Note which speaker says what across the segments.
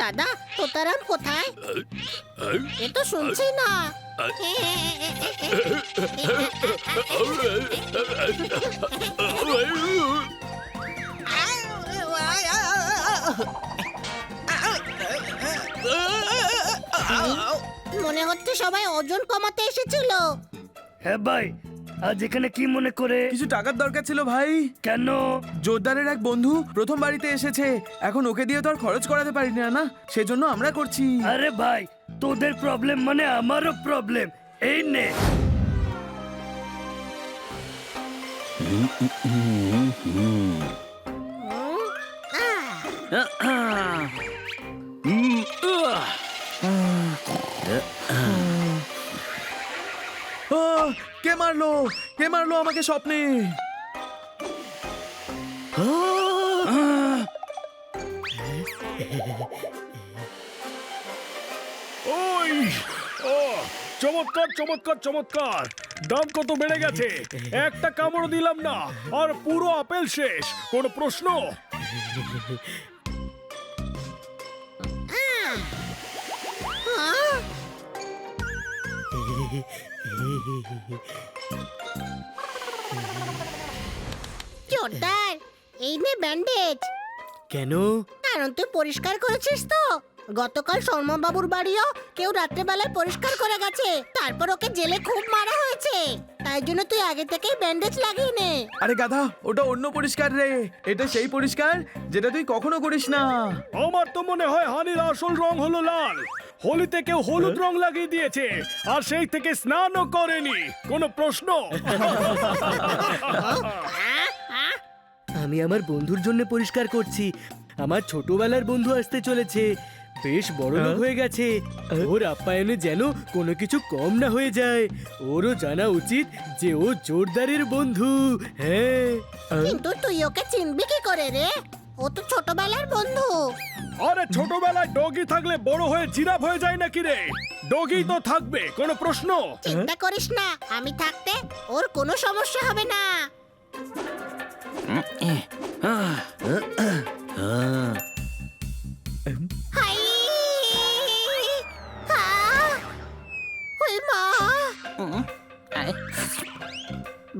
Speaker 1: দাদা তোতারাম কোথায়? এ তো শুনছি না। মনে হচ্ছে সবাই ওজন কমাতে এসেছিল।
Speaker 2: হ্যাঁ ভাই, আজ এখানে কি মনে করে?
Speaker 3: কিছু টাকার দরকার ছিল ভাই।
Speaker 2: কেন?
Speaker 3: জোরদারের এক বন্ধু প্রথম বাড়িতে এসেছে, এখন ওকে দিয়ে তো আর খরচ করাতে পারি না, সেজন্য আমরা করছি।
Speaker 2: আরে ভাই, তোদের প্রবলেম মানে আমারও প্রবলেম। এই নে।
Speaker 3: কে মারলো? কে মারলো আমাকে স্বপ্নে?
Speaker 4: ওই ও চমৎকার চমৎকার চমৎকার! দাম কত বেড়ে গেছে! একটা কামড় দিলাম না আর পুরো আপেল শেষ। কোন প্রশ্ন?
Speaker 1: জোরদার, এই নে ব্যান্ডেজ।
Speaker 2: কেন?
Speaker 1: কারণ তুই পরিষ্কার করেছিস তো। গতকাল শর্মাবাবুর বাড়িও কেউ রাত্রেবেলায় পরিষ্কার করে গেছে, তারপর ওকে জেলে খুব মারা হয়েছে। তাই জন্য তুই আগে থেকেই ব্যান্ডেজ লাগিয়ে নে।
Speaker 3: আরে গাধা, ওটা অন্য পরিষ্কার রে। এটা সেই পরিষ্কার যেটা তুই কখনো করিস না।
Speaker 4: আমার তো মনে হয় হানির আসল রং হলো লাল। হোলিতে কেউ হলুদ রং লাগিয়ে দিয়েছে আর সেই থেকে স্নানও করেনি। কোন প্রশ্ন?
Speaker 2: আমি আমার বন্ধুর জন্য পরিষ্কার করছি। আমার ছোটবেলার বন্ধু আসতে চলেছে, বেশ বড় লোক হয়ে গেছে। ওর আপ্যায়নে যেন কোনো কিছু কম না হয়ে যায়। ওরও জানা উচিত যে ও জোরদারের বন্ধু। হ্যাঁ,
Speaker 1: কিন্তু তুই ওকে চিনবি কি করে রে? ও তো ছোটবেলার বন্ধু।
Speaker 4: আরে ছোটবেলায় ডগি থাকলে বড় হয়ে জিরাফ হয়ে যায় নাকি রে? ডগি তো থাকবে, কোনো প্রশ্ন?
Speaker 1: চিন্তা করিস না, আমি থাকতে ওর কোনো সমস্যা হবে না। হাই! হা! ওই মা!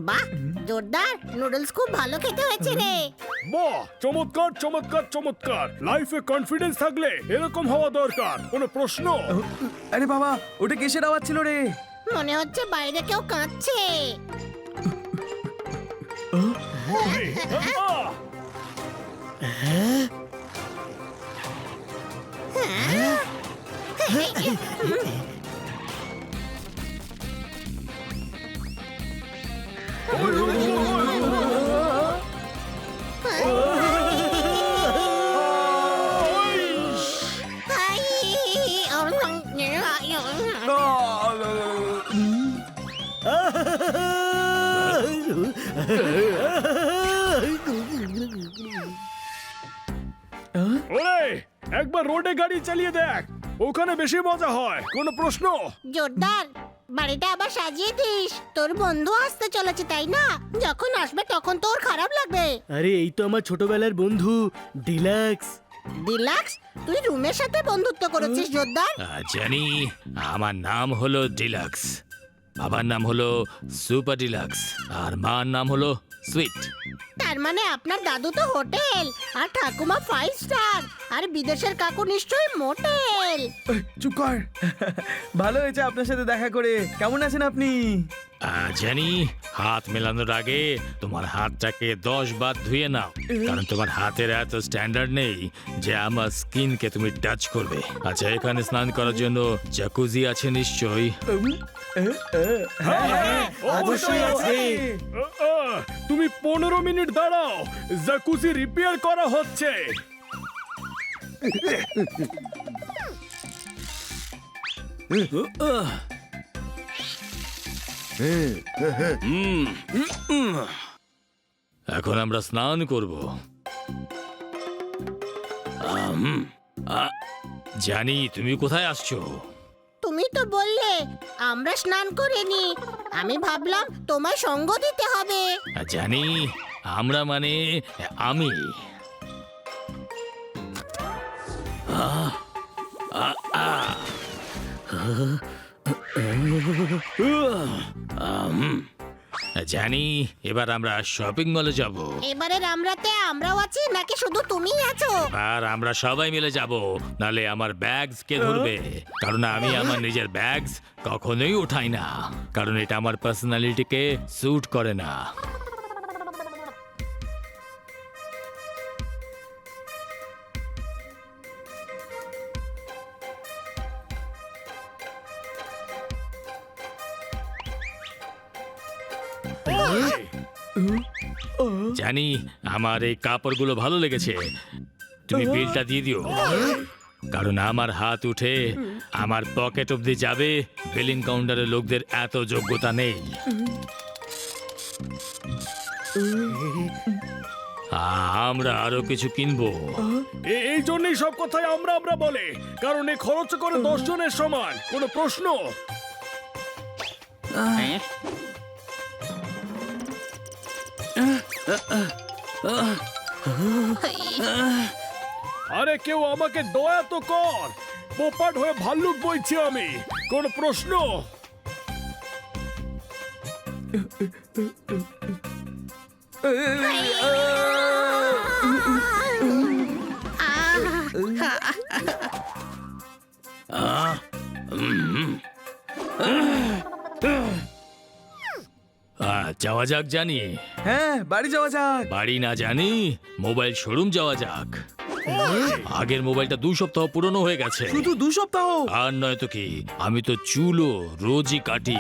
Speaker 1: বাহ, জোরদার, নুডলস খুব ভালো খেতে হয়েছে রে।
Speaker 4: বাহ, চমৎকার চমৎকার চমৎকার! লাইফে কনফিডেন্স থাকলে এরকম হওয়া দরকার। কোনো প্রশ্ন?
Speaker 3: আরে বাবা, ওটা কিসের আওয়াজ ছিল রে?
Speaker 1: মনে হচ্ছে বাইরে কেউ কাঁদছে।
Speaker 4: আহ!
Speaker 1: হাই!
Speaker 4: ওরে, একবার রোডে গাড়ি চালিয়ে দেখ, ওখানে বেশি মজা হয়। কোনো প্রশ্ন?
Speaker 1: জোরদার, বাড়িটা আবার সাজিয়ে দিস। তোর বন্ধু আসতে চলেছে, তাই না? যখন আসবে তখন তোর খারাপ লাগবে।
Speaker 2: আরে এই তো আমার ছোটবেলার বন্ধু ডিলাক্স।
Speaker 1: ডিলাক্স, তুই রুমের সাথে বন্ধুত্ব করেছিস জোরদার?
Speaker 5: জানি, আমার নাম হলো ডিলাক্স। বাবার নাম হলো সুপার ডিলাক্স আর মার নাম হলো সুইট।
Speaker 1: তার মানে আপনার দাদু তো হোটেল, আর ঠাকুমা 5 স্টার, আর বিদেশের কাকু নিশ্চয়ই মোটেল।
Speaker 3: চুপ কর। ভালো হয়েছে আপনার সাথে দেখা করে। কেমন আছেন আপনি?
Speaker 5: জানি, হাত মেলানোর আগে তোমার হাতটাকে 10 বার ধুয়ে নাও, কারণ তোমার হাতের এত স্ট্যান্ডার্ড নেই যে আমার স্কিনকে তুমি টাচ করবে। আচ্ছা, এখানে স্নান করার জন্য জাকুজি আছে নিশ্চয়ই?
Speaker 2: অবশ্যই আছে।
Speaker 4: তুমি 15 মিনিট দাঁড়াও, জাকুজি রিপেয়ার করা হচ্ছে।
Speaker 5: এখন আমরা স্নান করব। জানি, তুমি কোথায় আসছো?
Speaker 1: তুমি তো বললে আমরা স্নান করে নি, আমি ভাবলাম তোমায় সঙ্গ দিতে হবে।
Speaker 5: জানি, আমরা মানে আমি। জানি, এবার আমরা শপিং মলে যাব।
Speaker 1: এবারে রামরাতে আমরাও আছি নাকি শুধু তুমিই আছো?
Speaker 5: আর আমরা সবাই মিলে যাব, নালে আমার ব্যাগস কে ধরবে? কারণ আমি আমার নিজের ব্যাগস কখনোই উঠাই না, কারণ এটা আমার পার্সোনালিটিকে স্যুট করে না। জানি, আমার এই কাপড়গুলো ভালো লেগেছে, তুমি বিলটা দিয়ে দিও। কারণ আমার হাত উঠে আমার পকেট অবধি যাবে, বিলিং কাউন্টারের লোকদের এত যোগ্যতা নেই। আমরা আরো কিছু কিনবো।
Speaker 4: এই জন্যই সব কথাই আমরা আমরা বলে, কারণ এ খরচ করে 10 জনের সমান। কোনো প্রশ্ন? আরে কেউ আমাকে দয়া তো কর, পোপাট হয়ে ভাল্লুক বইছি আমি। কোন প্রশ্ন?
Speaker 5: যাওয়া যাক জানি।
Speaker 3: হ্যাঁ, বাড়ি যাওয়া যাক।
Speaker 5: বাড়ি না জানি, মোবাইল শোরুম যাওয়া যাক। আগের মোবাইলটা 2 সপ্তাহ পুরনো হয়ে গেছে।
Speaker 3: শুধু 2 সপ্তাহ?
Speaker 5: আর নয় তো কি, আমি তো চুলও রোজই কাটি,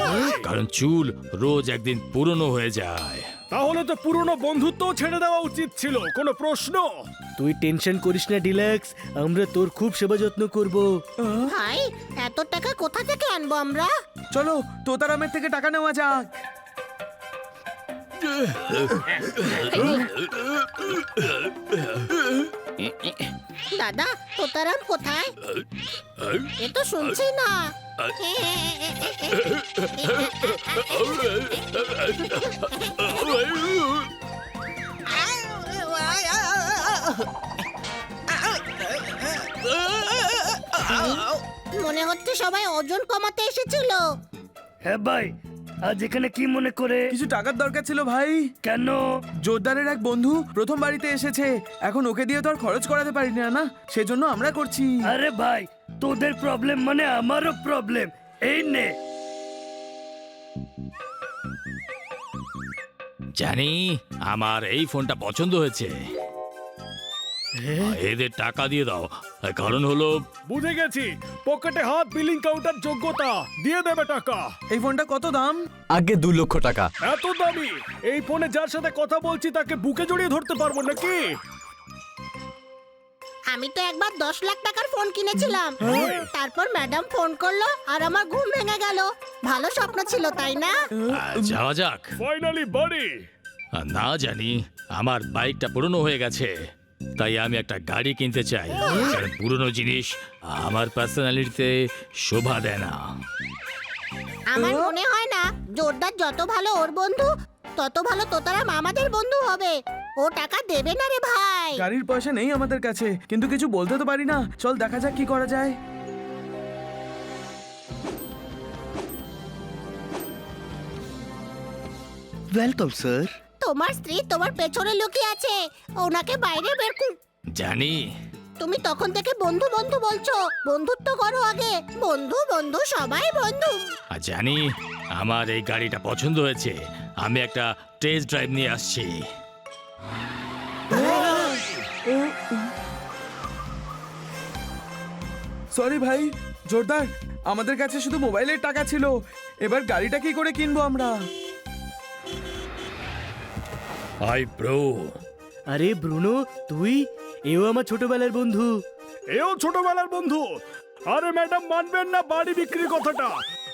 Speaker 5: কারণ চুল রোজ একদিন পুরনো হয়ে যায়।
Speaker 4: তাহলে তো পুরনো বন্ধুত্ব ছেড়ে দেওয়া উচিত ছিল। কোনো প্রশ্ন?
Speaker 2: তুই টেনশন করিস না ডিলাক্স, আমরা তোর খুব সেবা যত্ন করব।
Speaker 1: ভাই, এত টাকা কোথা থেকে আনবো আমরা?
Speaker 3: চলো তোতারামের থেকে টাকা নেওয়া যাক।
Speaker 1: দাদা, তোতারাম কোথায়? এ তো শুনছি না। মনে হচ্ছে সবাই ওজন কমাতে এসেছিল।
Speaker 2: হ্যাঁ ভাই, আজ এখানে কি মনে করে?
Speaker 3: কিছু টাকার দরকার ছিল ভাই।
Speaker 2: কেন?
Speaker 3: জোরদারের এক বন্ধু প্রথম বাড়িতে এসেছে, এখন ওকে দিয়ে তো আর খরচ করাতে পারি না, সেজন্য আমরা করছি।
Speaker 2: আরে ভাই, তোদের প্রবলেম মানে আমারও প্রবলেম। এই নে।
Speaker 5: জানি, আমার এই ফোনটা পছন্দ হয়েছে। এদের টাকা দিয়ে দাও, কারণ হলো
Speaker 4: বুঝে গেছি, পকেটে হাত, বিলিং কাউন্টার যোগ্যতা, দিয়ে দেবে টাকা।
Speaker 3: এই ফোনটা কত দাম?
Speaker 6: আগে 2 লক্ষ টাকা।
Speaker 4: এত দামি? এই ফোনে যার সাথে কথা বলছি তাকে বুকে জড়িয়ে ধরতে পারবো নাকি?
Speaker 1: আমি তো একবার 10 লাখ টাকার ফোন কিনেছিলাম, তারপর ম্যাডাম ফোন করলো আর আমার ঘুম ভেঙে গেল। ভালো স্বপ্ন ছিল, তাই না?
Speaker 5: যাওয়া যাক।
Speaker 4: ফাইনালি বাড়ি।
Speaker 5: না জানি, আমার বাইকটা পুরনো হয়ে গেছে, তাই আমি একটা গাড়ি কিনতে চাই, কারণ পুরনো জিনিস আমার পার্সোনালিটিতে শোভা দেয় না।
Speaker 1: আমার মনে হয় না জোরদার যত ভালো ওর বন্ধু, তত ভালো তোতারাম আমাদের বন্ধু হবে। ও টাকা দেবে না রে ভাই।
Speaker 3: গাড়ির পয়সা নেই আমাদের কাছে, কিন্তু কিছু বলতে তো পারি না। চল দেখা যাক কি করা যায়।
Speaker 6: Welcome sir.
Speaker 1: তোমার স্ত্রী তোমার পেছনে লুকিয়ে আছে, ওনাকে বাইরে বের কর।
Speaker 5: জানি,
Speaker 1: তুমি তখন থেকে বন্ধু বন্ধু বলছো, বন্ধুত্ব করো আগে। বন্ধু বন্ধু সবাই বন্ধু।
Speaker 5: জানি, আমার এই গাড়িটা পছন্দ হয়েছে, আমি একটা টেস্ট ড্রাইভ নিয়ে আসছি।
Speaker 3: সরি ভাই, জোরদার, আমাদের কাছে শুধু মোবাইলের টাকা ছিল, এবার গাড়িটা কি করে কিনবো আমরা?
Speaker 5: Hi bro.
Speaker 2: আরে ব্রুনো, তুই? এও আমার ছোটবেলার বন্ধু।
Speaker 4: এও ছোটবেলার বন্ধু। আরে ম্যাডাম মানবেন না বাড়ি বিক্রির কথাটা,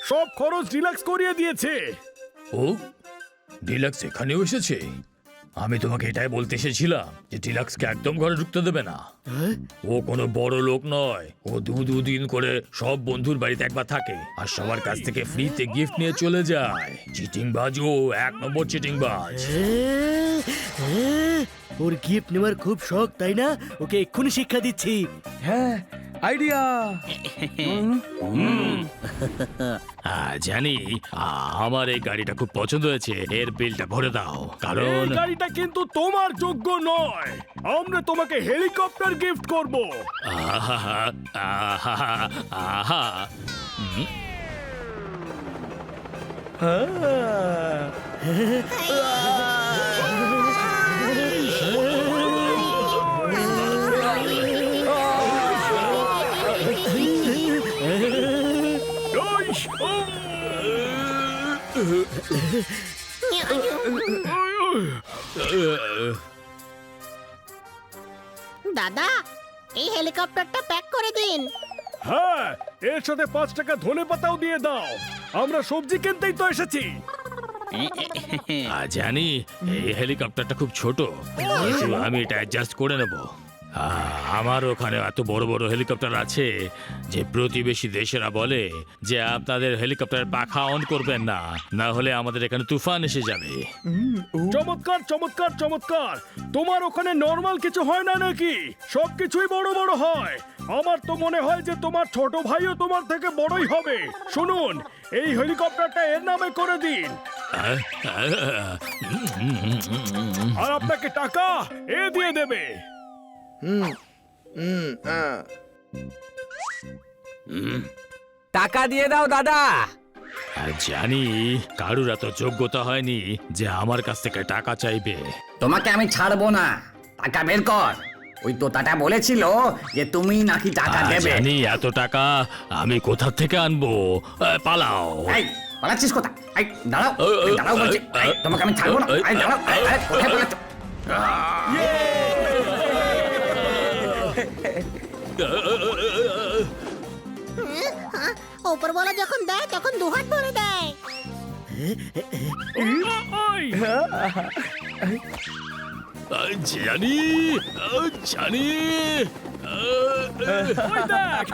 Speaker 4: সব খরচ রিল্যাক্স করিয়ে দিয়েছে।
Speaker 5: ও, ডিলাক্স এখানেও এসেছে? আমি তোমাকে এটাই বলতে এসেছিলাম যে ডিলাক্সকে একদম ঘরে ঢুকতে দেবে না। ও কোনো বড় লোক নয়, ও দুদিন করে সব বন্ধুর বাড়িতে একবার থাকে আর সবার কাছ থেকে ফ্রিতে গিফট নিয়ে চলে যায়। চিটিং বাজ, ও 1 নম্বর চিটিং বাজ।
Speaker 2: ওর গিফট নেওয়ার খুব শখ, তাই না? ওকে এক্ষুনি শিক্ষা দিচ্ছি।
Speaker 3: হ্যাঁ, আইডিয়া।
Speaker 5: জানি আমার এই গাড়িটা খুব পছন্দ হয়েছে, এর বিলটা ভরে দাও, কারণ
Speaker 4: এই গাড়িটা কিন্তু তোমার যোগ্য নয়। আমরা তোমাকে হেলিকপ্টার গিফট করব।
Speaker 5: আহা, আহা, আহা।
Speaker 4: ওইস, ও!
Speaker 1: দাদা, এই হেলিকপ্টারটা প্যাক করে দিন।
Speaker 4: হ্যাঁ, এর সাথে 5 টাকা ধনে পাতাও দিয়ে দাও। আমরা সবজি কিনতেই তো এসেছি।
Speaker 5: জানি এই হেলিকপ্টারটা খুব ছোট, কিন্তু আমি এটা অ্যাডজাস্ট করে নেব। আমার ওখানে এত বড় বড় হেলিকপ্টার আছে যে প্রতিবেশী দেশেরা বলে যে আপনাদের হেলিকপ্টারের পাখা অন করবেন না, না হলে আমাদের এখানে তুফান এসে যাবে।
Speaker 4: চমৎকার, চমৎকার, চমৎকার। তোমার ওখানে নরমাল কিছু হয় না নাকি? সবকিছুই বড় বড় হয়। আমার তো মনে হয় যে তোমার ছোট ভাইও তোমার থেকে বড়ই হবে। শুনুন, এই হেলিকপ্টারটা এর নামে করে দিন। আর আপনাকে টাকা এ দিয়ে দেবে।
Speaker 7: টাকা দিয়ে দাও দাদা।
Speaker 5: জানি কারুর এত যোগ্যতা হয়নি যে আমার কাছ থেকে টাকা চাইবে।
Speaker 7: তোমাকে আমি ছাড়বো না, টাকা বের কর। ওই তোতাটা বলেছিল যে তুমি নাকি টাকা দেবে।
Speaker 5: জানি এত টাকা আমি কোথা থেকে আনবো। পালাও।
Speaker 7: এই পালাচ্ছিস কোথা? এই দাঁড়াও, এই দাঁড়াও বলছি। এই, তোমাকে আমি ছাড়বো না। এই দাঁড়াও, এই, এই, কোথায় পালাচ্ছ?
Speaker 1: ওপরওয়ালা যখন দেয় তখন দুহাত ভরে দেয়।
Speaker 4: ওই!
Speaker 5: জানি জানি
Speaker 4: ওই দেখ!